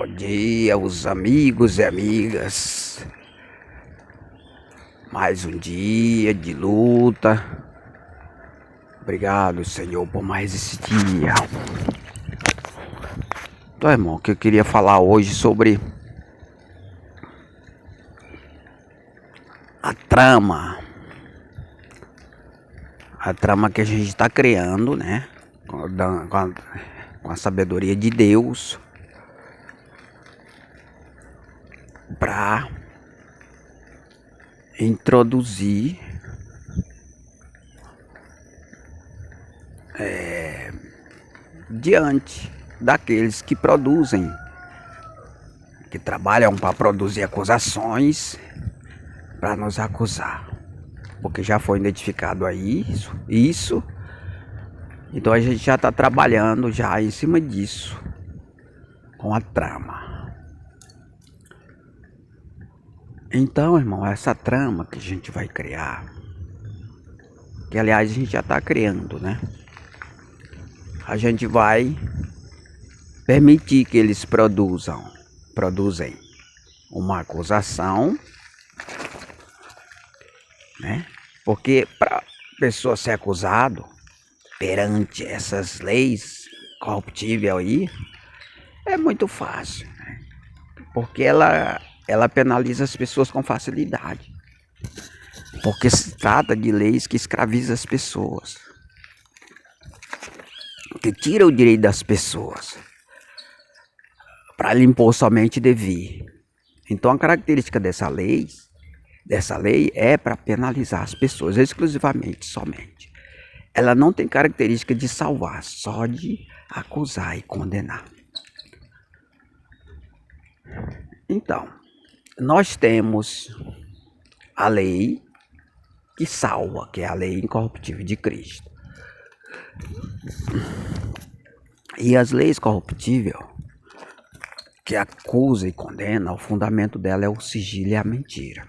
Bom dia, os amigos e amigas. Mais um dia de luta. Obrigado, Senhor, por mais esse dia. Então, irmão, que eu queria falar hoje sobre a trama. A trama que a gente está criando, né? Com a sabedoria de Deus. Para introduzir diante daqueles que produzem, que trabalham para produzir acusações, para nos acusar, porque já foi identificado aí isso, então a gente já está trabalhando já em cima disso, com a trama. Então, irmão, essa trama que a gente vai criar, que aliás a gente já está criando, né? A gente vai permitir que eles produzem uma acusação, né? Porque para a pessoa ser acusado perante essas leis corruptíveis aí é muito fácil, né? Porque ela penaliza as pessoas com facilidade, porque se trata de leis que escravizam as pessoas, que tira o direito das pessoas para lhe impor somente devir. Então a característica dessa lei é para penalizar as pessoas exclusivamente, somente. Ela não tem característica de salvar, só de acusar e condenar. Então, nós temos a lei que salva, que é a lei incorruptível de Cristo. E as leis corruptíveis, que acusa e condena, o fundamento dela é o sigilo e a mentira.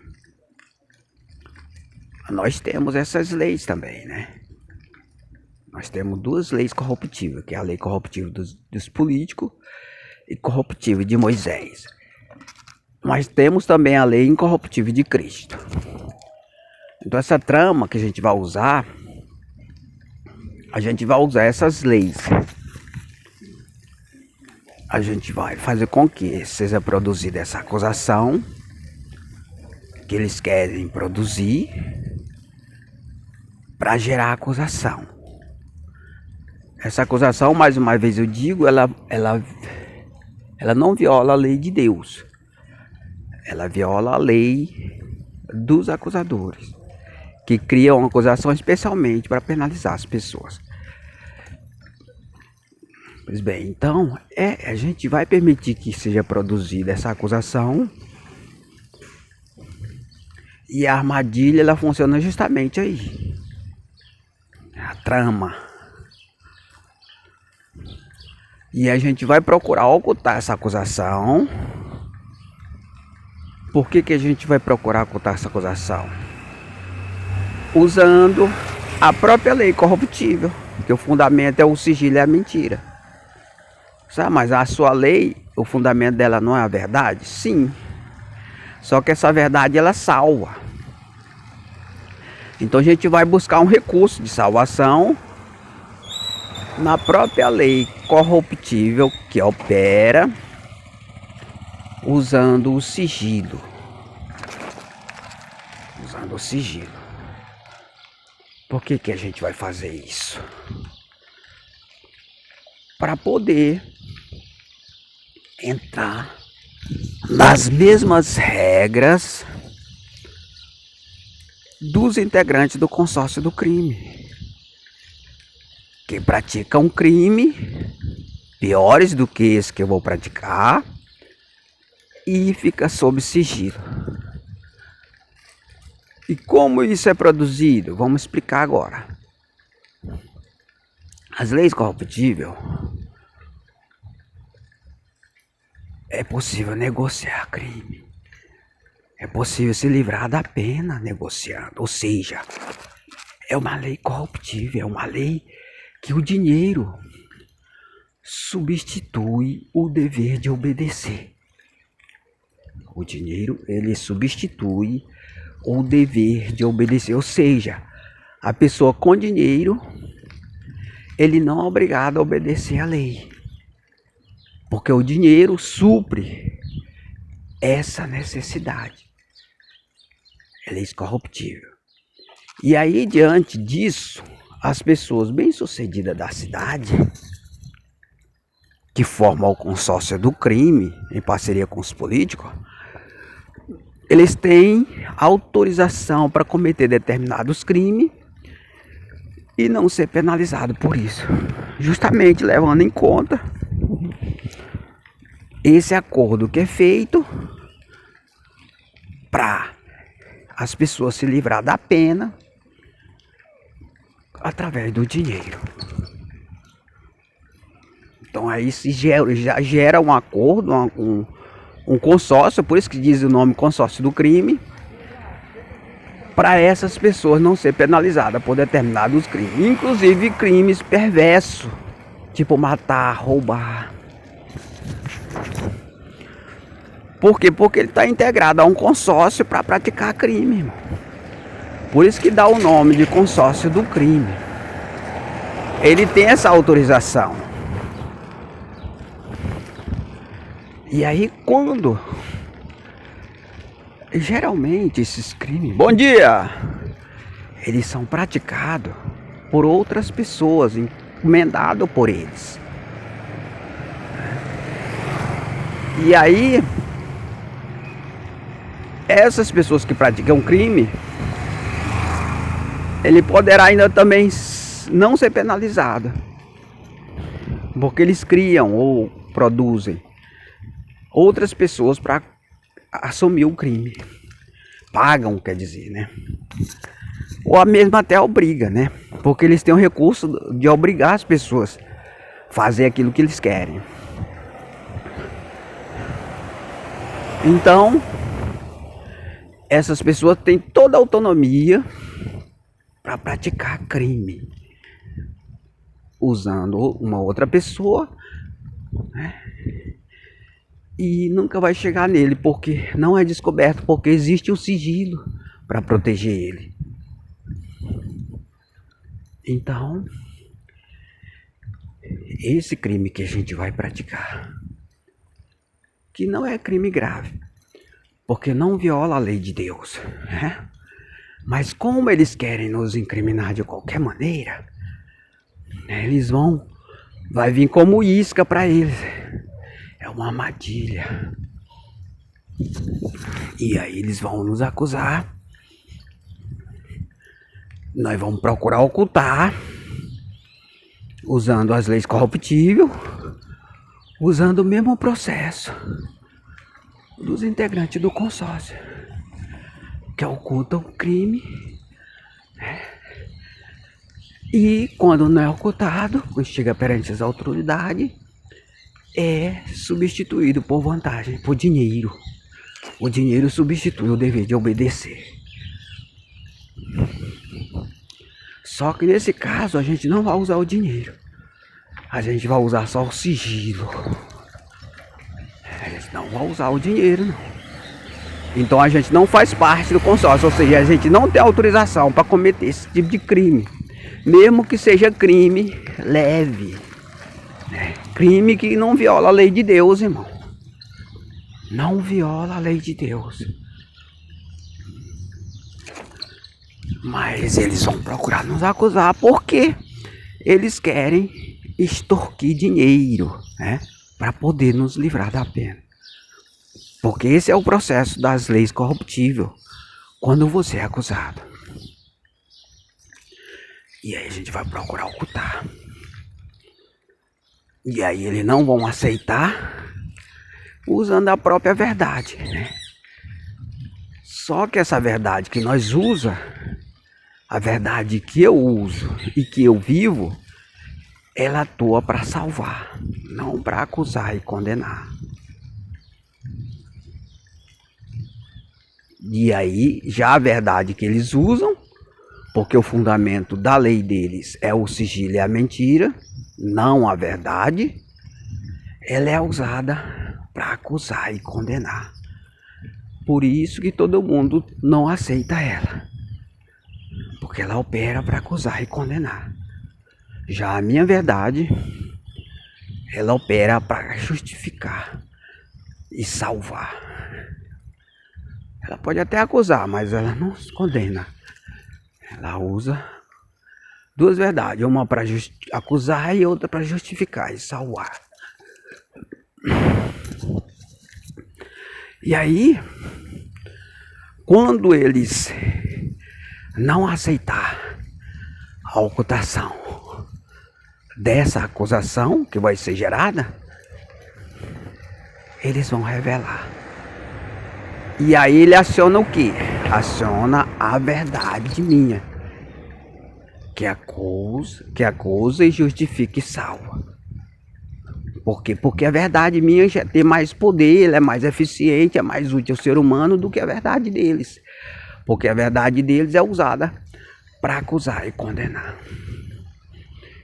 Nós temos essas leis também, né? Nós temos duas leis corruptíveis, que é a lei corruptível dos políticos e corruptível de Moisés. Mas temos também a lei incorruptível de Cristo. Então essa trama que a gente vai usar essas leis. A gente vai fazer com que seja produzida essa acusação que eles querem produzir para gerar acusação. Essa acusação, mais uma vez eu digo, ela não viola a lei de Deus. Ela viola a lei dos acusadores, que criam uma acusação especialmente para penalizar as pessoas. Pois bem, então a gente vai permitir que seja produzida essa acusação, e a armadilha ela funciona justamente aí. A trama. E a gente vai procurar ocultar essa acusação. Por que a gente vai procurar ocultar essa acusação? Usando a própria lei corruptível, que o fundamento é o sigilo e a mentira. Sabe, mas a sua lei, o fundamento dela não é a verdade? Sim. Só que essa verdade ela salva. Então a gente vai buscar um recurso de salvação na própria lei corruptível que opera usando o sigilo. Por que a gente vai fazer isso? Para poder entrar nas mesmas regras dos integrantes do consórcio do crime, que praticam crime piores do que esse que eu vou praticar e fica sob sigilo. E como isso é produzido? Vamos explicar agora. As leis corruptíveis, é possível negociar crime. É possível se livrar da pena negociando. Ou seja, é uma lei corruptível, é uma lei que o dinheiro substitui o dever de obedecer. O dinheiro, ele substitui o dever de obedecer, ou seja, a pessoa com dinheiro, ele não é obrigado a obedecer à lei, porque o dinheiro supre essa necessidade. Ela é incorruptível. E aí, diante disso, as pessoas bem-sucedidas da cidade, que formam o consórcio do crime, em parceria com os políticos, eles têm autorização para cometer determinados crimes e não ser penalizado por isso. Justamente levando em conta esse acordo que é feito para as pessoas se livrar da pena através do dinheiro. Então aí já gera um acordo, um consórcio, por isso que diz o nome consórcio do crime, para essas pessoas não ser penalizadas por determinados crimes, inclusive crimes perversos, tipo matar, roubar. Por quê? Porque ele está integrado a um consórcio para praticar crime, irmão. Por isso que dá o nome de consórcio do crime. Ele tem essa autorização. E aí quando geralmente esses crimes, bom dia, eles são praticados por outras pessoas, encomendados por eles. E aí essas pessoas que praticam crime, ele poderá ainda também não ser penalizado, porque eles criam ou produzem outras pessoas para assumir o crime. Pagam, quer dizer, né? Ou a mesma até obriga, né? Porque eles têm o recurso de obrigar as pessoas a fazer aquilo que eles querem. Então, essas pessoas têm toda a autonomia para praticar crime, usando uma outra pessoa, né? E nunca vai chegar nele, porque não é descoberto, porque existe um sigilo para proteger ele. Então, esse crime que a gente vai praticar, que não é crime grave, porque não viola a lei de Deus, né? Mas como eles querem nos incriminar de qualquer maneira, né, vai vir como isca para eles. É uma armadilha. E aí eles vão nos acusar. Nós vamos procurar ocultar, usando as leis corruptíveis, usando o mesmo processo dos integrantes do consórcio, que ocultam o crime. E quando não é ocultado, quando chega perante as autoridades, é substituído por vantagem, por dinheiro. O dinheiro substitui o dever de obedecer. Só que nesse caso a gente não vai usar o dinheiro. A gente vai usar só o sigilo. A gente não vai usar o dinheiro, não. Então a gente não faz parte do consórcio, ou seja, a gente não tem autorização para cometer esse tipo de crime. Mesmo que seja crime leve, né? Crime que não viola a lei de Deus, irmão. Não viola a lei de Deus. Mas eles vão procurar nos acusar porque eles querem extorquir dinheiro, né? Para poder nos livrar da pena. Porque esse é o processo das leis corruptíveis quando você é acusado. E aí a gente vai procurar ocultar. E aí eles não vão aceitar usando a própria verdade, né? Só que essa verdade que nós usa, a verdade que eu uso e que eu vivo, ela atua para salvar, não para acusar e condenar. E aí, já a verdade que eles usam, porque o fundamento da lei deles é o sigilo e a mentira, não a verdade, ela é usada para acusar e condenar. Por isso que todo mundo não aceita ela. Porque ela opera para acusar e condenar. Já a minha verdade, ela opera para justificar e salvar. Ela pode até acusar, mas ela não condena. Ela usa duas verdades, uma para acusar e outra para justificar e salvar. E aí, quando eles não aceitar a ocultação dessa acusação que vai ser gerada, eles vão revelar. E aí ele aciona o quê? Aciona a verdade minha, que acusa e justifica e salva. Por quê? Porque a verdade minha já tem mais poder, ela é mais eficiente, é mais útil ao ser humano do que a verdade deles. Porque a verdade deles é usada para acusar e condenar.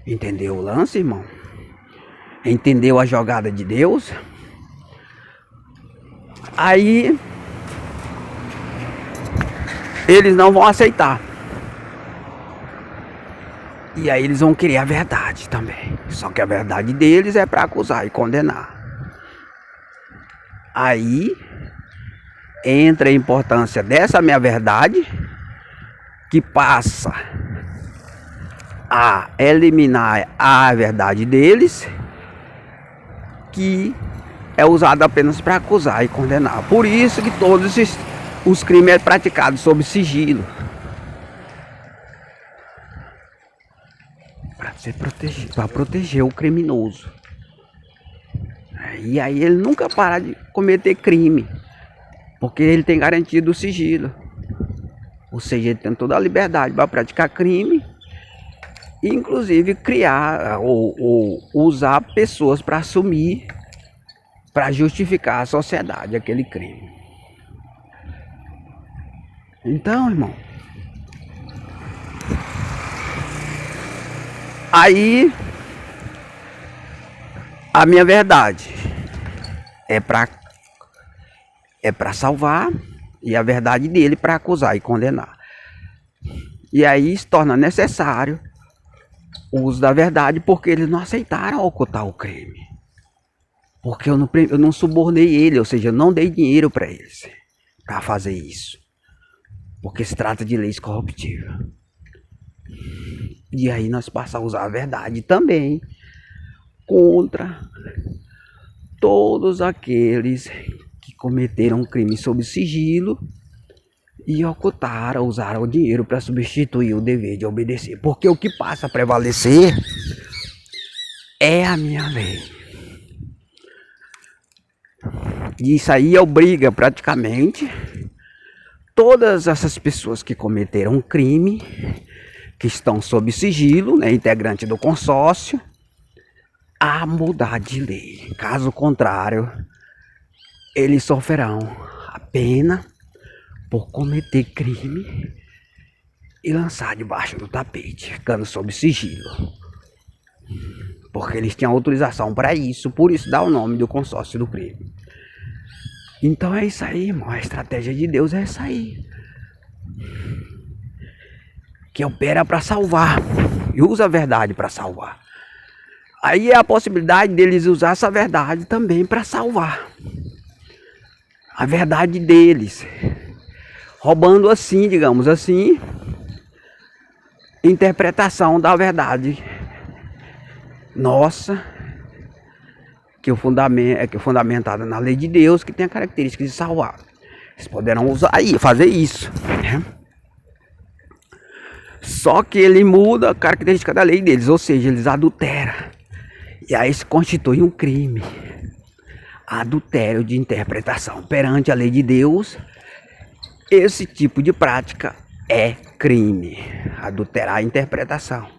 Entendeu o lance, irmão? Entendeu a jogada de Deus? Aí eles não vão aceitar. E aí eles vão querer a verdade também. Só que a verdade deles é para acusar e condenar. Aí entra a importância dessa minha verdade, que passa a eliminar a verdade deles, que é usada apenas para acusar e condenar. Por isso que todos os crimes são praticados sob sigilo. Para proteger o criminoso. E aí ele nunca para de cometer crime, porque ele tem garantido o sigilo. Ou seja, ele tem toda a liberdade para praticar crime, e inclusive criar ou usar pessoas para assumir, para justificar à sociedade aquele crime. Então, irmão, aí a minha verdade é para salvar, e a verdade dele para acusar e condenar. E aí se torna necessário o uso da verdade, porque eles não aceitaram ocultar o crime. Porque eu não subornei ele, ou seja, eu não dei dinheiro para eles para fazer isso. Porque se trata de leis corruptivas. E aí nós passamos a usar a verdade também contra todos aqueles que cometeram crime sob sigilo e ocultaram, usaram o dinheiro para substituir o dever de obedecer. Porque o que passa a prevalecer é a minha lei. E isso aí obriga praticamente todas essas pessoas que cometeram um crime, que estão sob sigilo, né, integrante do consórcio, a mudar de lei. Caso contrário, eles sofrerão a pena por cometer crime e lançar debaixo do tapete, ficando sob sigilo. Porque eles tinham autorização para isso, por isso dá o nome do consórcio do crime. Então é isso aí, irmão. A estratégia de Deus é essa aí, que opera para salvar e usa a verdade para salvar. Aí é a possibilidade deles usar essa verdade também para salvar a verdade deles, roubando assim, digamos assim, interpretação da verdade nossa, que é fundamentada na lei de Deus, que tem a característica de salvar. Eles poderão usar aí, fazer isso, né? Só que ele muda a característica da lei deles, ou seja, eles adulteram. E aí se constitui um crime. Adultério de interpretação. Perante a lei de Deus, esse tipo de prática é crime. Adulterar a interpretação.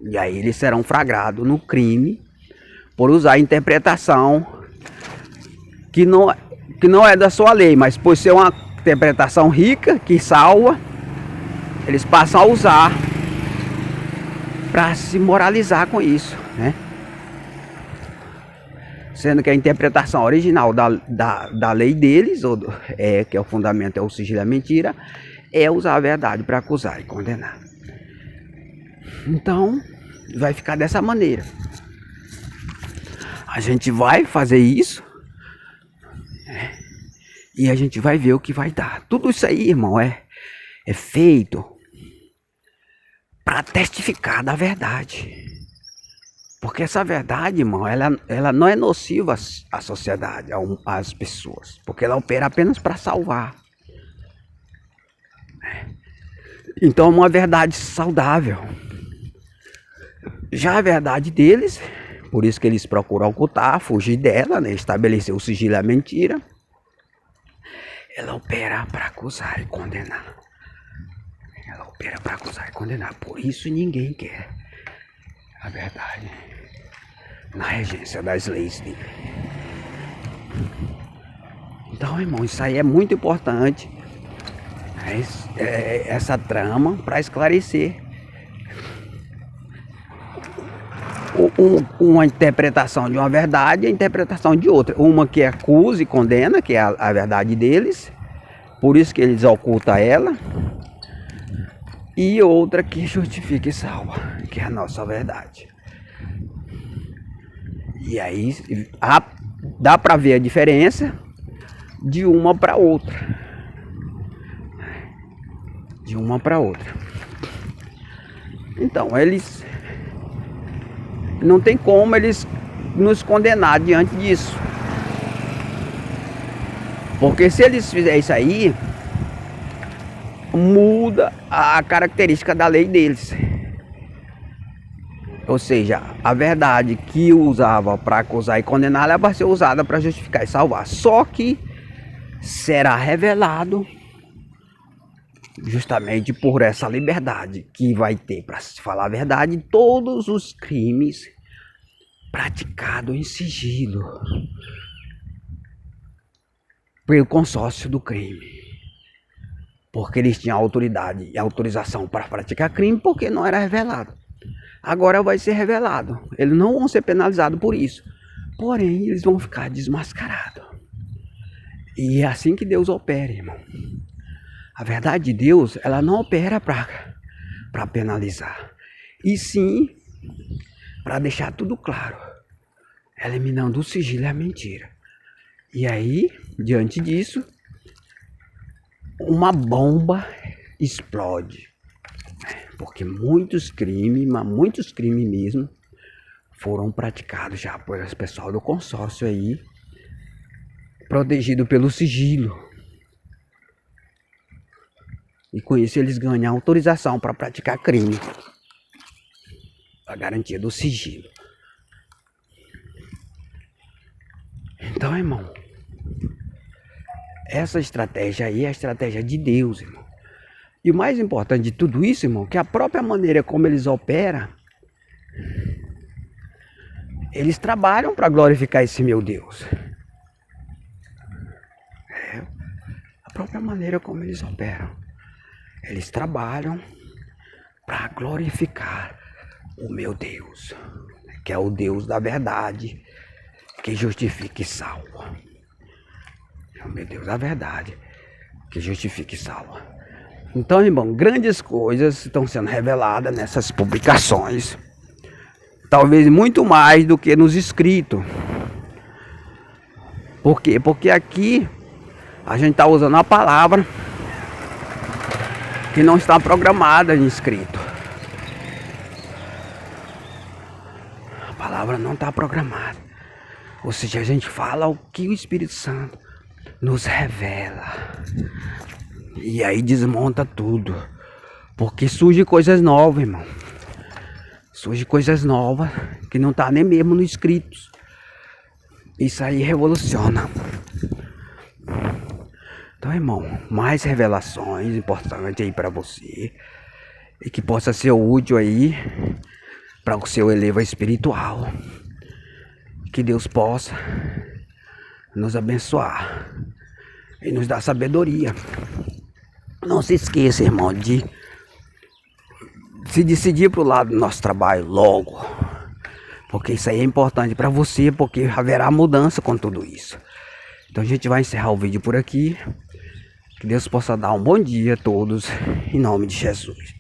E aí eles serão flagrados no crime por usar a interpretação que não é da sua lei, mas por ser uma interpretação rica, que salva, eles passam a usar para se moralizar com isso, né? Sendo que a interpretação original da lei deles, que é o fundamento, é o sigilo da mentira, é usar a verdade para acusar e condenar. Então, vai ficar dessa maneira. A gente vai fazer isso, e a gente vai ver o que vai dar. Tudo isso aí, irmão, é feito para testificar da verdade. Porque essa verdade, irmão, ela não é nociva à sociedade, às pessoas. Porque ela opera apenas para salvar. Então é uma verdade saudável. Já a verdade deles, por isso que eles procuram ocultar, fugir dela, né? Estabelecer o sigilo da mentira. Ela opera para acusar e condenar. Ela opera para acusar e condenar. Por isso ninguém quer a verdade na regência das leis dele. Então, irmão, isso aí é muito importante. Essa trama para esclarecer uma interpretação de uma verdade e a interpretação de outra. Uma que acusa e condena, que é a verdade deles, por isso que eles ocultam ela, e outra que justifica e salva, que é a nossa verdade. E aí dá para ver a diferença de uma para outra. De uma para outra. Então, eles não tem como eles nos condenar diante disso. Porque se eles fizerem isso aí, muda a característica da lei deles. Ou seja, a verdade que usava para acusar e condenar, ela vai ser usada para justificar e salvar. Só que será revelado justamente por essa liberdade que vai ter para se falar a verdade, todos os crimes praticados em sigilo pelo consórcio do crime. Porque eles tinham autoridade e autorização para praticar crime porque não era revelado. Agora vai ser revelado. Eles não vão ser penalizados por isso. Porém, eles vão ficar desmascarados. E é assim que Deus opera, irmão. A verdade de Deus, ela não opera para penalizar. E sim, para deixar tudo claro. Eliminando o sigilo e a mentira. E aí, diante disso, uma bomba explode. Porque muitos crimes, mas muitos crimes mesmo, foram praticados já por esse pessoal do consórcio aí, protegido pelo sigilo. E com isso eles ganham autorização para praticar crime. A garantia do sigilo. Então, irmão, essa estratégia aí é a estratégia de Deus, irmão. E o mais importante de tudo isso, irmão, que a própria maneira como eles operam, eles trabalham para glorificar esse meu Deus. A própria maneira como eles operam. Eles trabalham para glorificar o meu Deus, que é o Deus da verdade, que justifica e salva. É o meu Deus da verdade, que justifica e salva. Então, irmão, grandes coisas estão sendo reveladas nessas publicações. Talvez muito mais do que nos escritos. Por quê? Porque aqui a gente está usando a palavra que não está programada em escrito. A palavra não está programada. Ou seja, a gente fala o que o Espírito Santo nos revela. E aí desmonta tudo. Porque surge coisas novas, irmão. Surge coisas novas que não tá nem mesmo no escrito. Isso aí revoluciona. Então, irmão, mais revelações importantes aí para você. E que possa ser útil aí para o seu eleva espiritual. Que Deus possa nos abençoar e nos dar sabedoria. Não se esqueça, irmão, de se decidir para o lado do nosso trabalho logo. Porque isso aí é importante para você, porque haverá mudança com tudo isso. Então a gente vai encerrar o vídeo por aqui. Que Deus possa dar um bom dia a todos, em nome de Jesus.